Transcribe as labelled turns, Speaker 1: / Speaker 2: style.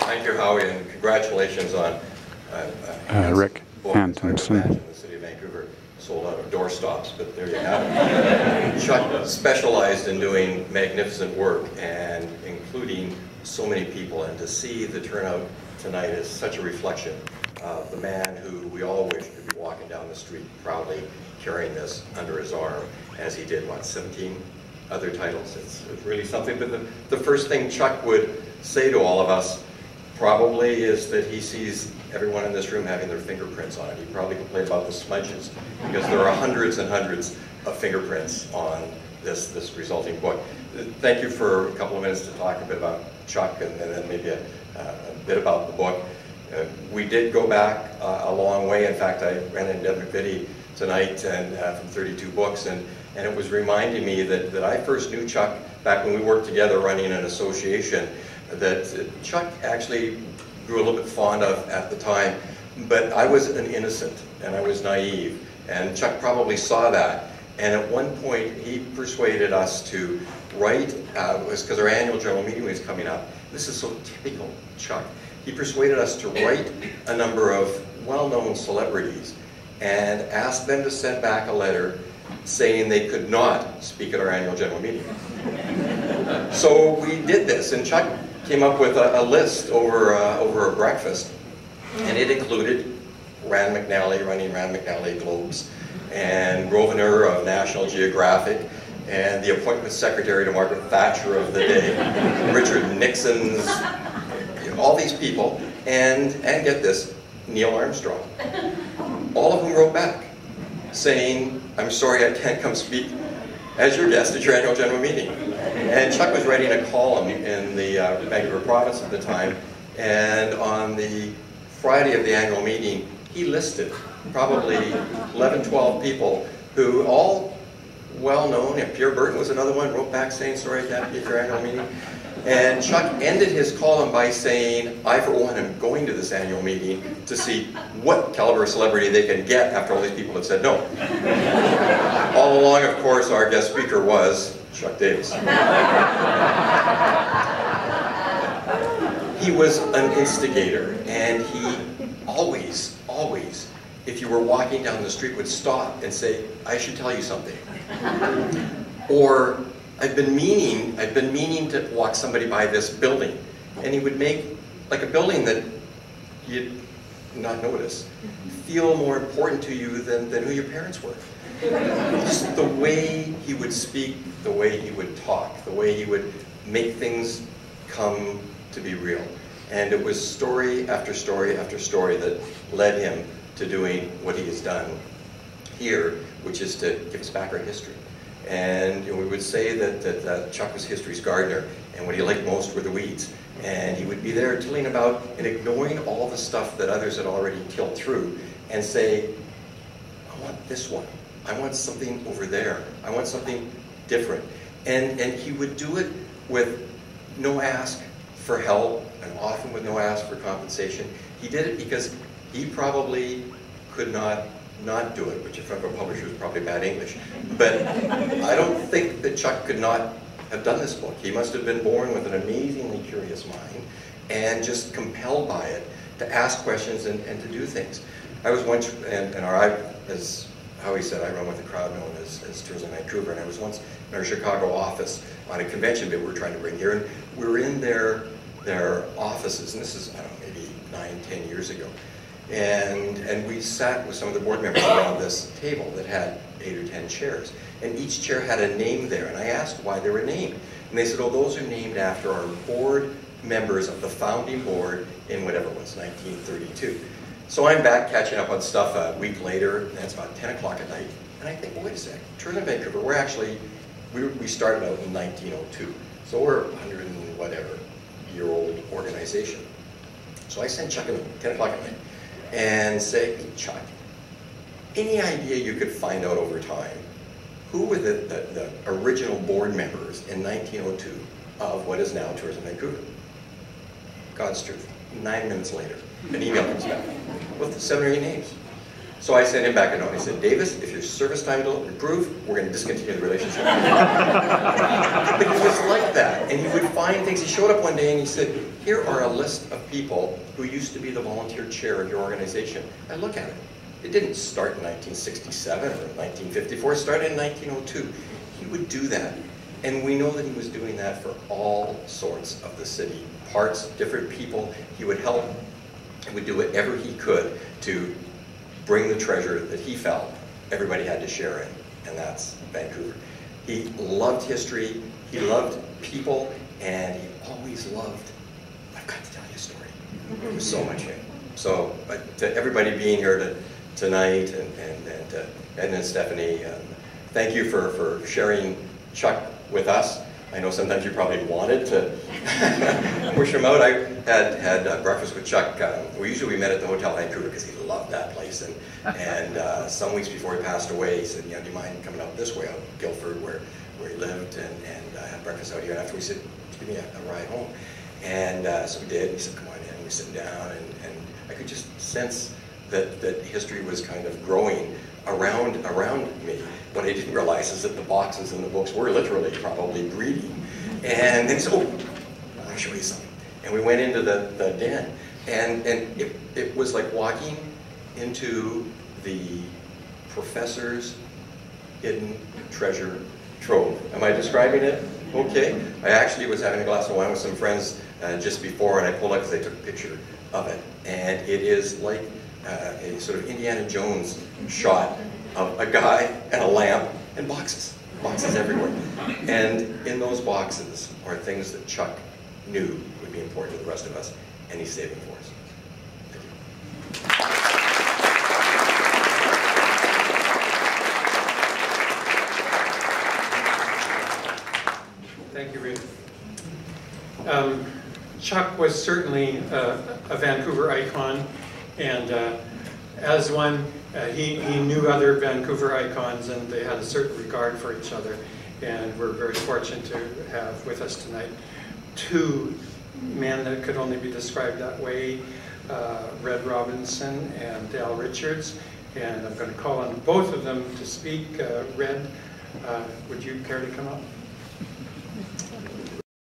Speaker 1: Thank you, Howie, and congratulations on
Speaker 2: Rick Antonson.
Speaker 1: The city of Vancouver sold out of doorstops, but there you have it. Chuck specialized in doing magnificent work and including so many people, and to see the turnout tonight is such a reflection of the man who we all wish could be walking down the street proudly carrying this under his arm, as he did, what, 17 other titles. It's really something. But the first thing Chuck would say to all of us probably is that he sees everyone in this room having their fingerprints on it. He probably complained about the smudges, because there are hundreds and hundreds of fingerprints on this resulting book. Thank you for a couple of minutes to talk a bit about Chuck and then maybe a bit about the book. We did go back a long way. In fact, I ran into Deb McVitie tonight and from 32 Books, and it was reminding me that I first knew Chuck back when we worked together running an association that Chuck actually grew a little bit fond of at the time. But I was an innocent and I was naive, and Chuck probably saw that. And at one point he persuaded us to write, because our annual general meeting was coming up. This is so typical Chuck. He persuaded us to write a number of well-known celebrities and asked them to send back a letter saying they could not speak at our annual general meeting. So we did this, and Chuck came up with a list over a breakfast, and it included Rand McNally running Rand McNally Globes, and Grosvenor of National Geographic, and the appointment secretary to Margaret Thatcher of the day, Richard Nixon's, all these people, and get this, Neil Armstrong. All of them wrote back saying, "I'm sorry I can't come speak as your guest at your annual general meeting." And Chuck was writing a column in the Vancouver Province at the time, and on the Friday of the annual meeting, he listed probably 11, 12 people who all well-known, and Pierre Burton was another one, wrote back saying, "Sorry I can't be at your annual meeting." And Chuck ended his column by saying, "I for one am going to this annual meeting to see what caliber of celebrity they can get after all these people have said no." All along, of course, our guest speaker was Chuck Davis. He was an instigator, and he always, if you were walking down the street, would stop and say, "I should tell you something." Or, I've been meaning to walk somebody by this building. And he would make like a building that you'd not notice feel more important to you than who your parents were. Just the way he would speak, the way he would talk, the way he would make things come to be real. And it was story after story after story that led him to doing what he has done here, which is to give us back our history. And we would say that Chuck was history's gardener, and what he liked most were the weeds. And he would be there tilling about and ignoring all the stuff that others had already tilled through, and say, "I want this one. I want something over there. I want something different." And he would do it with no ask for help, and often with no ask for compensation. He did it because he probably could not do it, which in front of a publisher is probably bad English. But I don't think that Chuck could not have done this book. He must have been born with an amazingly curious mind and just compelled by it to ask questions and to do things. I was once, as Howie said, I run with a crowd known as Tourism Vancouver, and I was once in our Chicago office on a convention that we were trying to bring here, and we were in their offices, and this is, I don't know, maybe 9, 10 years ago. And we sat with some of the board members around this table that had 8 or 10 chairs. And each chair had a name there, and I asked why they were named. And they said, "Oh, those are named after our board members of the founding board in whatever it was, 1932. So I'm back catching up on stuff a week later, and it's about 10 o'clock at night. And I think, well, wait a sec, Tourism Vancouver, we started out in 1902. So we're a 100 and whatever year-old organization. So I sent Chuck at 10 o'clock at night and say, "Hey, Chuck, any idea you could find out over time who were the original board members in 1902 of what is now Tourism Vancouver?" God's truth. 9 minutes later, an email comes back with 7 or 8 names. So I sent him back a note. He said, "Davis, if your service time don't improve, we're going to discontinue the relationship." But he was like that, and he would find things. He showed up one day and he said, here are a list of people who used to be the volunteer chair of your organization. And look at it. It didn't start in 1967 or 1954, it started in 1902. He would do that. And we know that he was doing that for all sorts of the city parts, different people. He would help. He would do whatever he could to bring the treasure that he felt everybody had to share in, and that's Vancouver. He loved history, he loved people, and he always loved, I've got to tell you a story. There was so much in it. So, but to everybody being here tonight, and to Ed and Stephanie, thank you for sharing Chuck with us. I know sometimes you probably wanted to push him out. I had breakfast with Chuck. We met at the Hotel Vancouver because he loved that place. And some weeks before he passed away, he said, "Yeah, do you mind coming out this way, out Guildford, where he lived, and have breakfast out here?" And after we said, "Give me a ride home." And so we did. He said, "Come on in." We sat down, and I could just sense that history was kind of growing around me. What I didn't realize is that the boxes and the books were literally probably breeding. And then he said, "Oh, I'll show you something." And we went into the den, and it was like walking into the professor's hidden treasure trove. Am I describing it okay? I actually was having a glass of wine with some friends just before, and I pulled up because they took a picture of it. And it is like a sort of Indiana Jones shot of a guy and a lamp and boxes everywhere. And in those boxes are things that Chuck knew would be important to the rest of us, and he's saving for us. Thank you.
Speaker 3: Thank you, Rick. Chuck was certainly a Vancouver icon, and as one, he knew other Vancouver icons, and they had a certain regard for each other. And we're very fortunate to have with us tonight two men that could only be described that way, Red Robinson and Dale Richards. And I'm going to call on both of them to speak. Red, would you care to come up?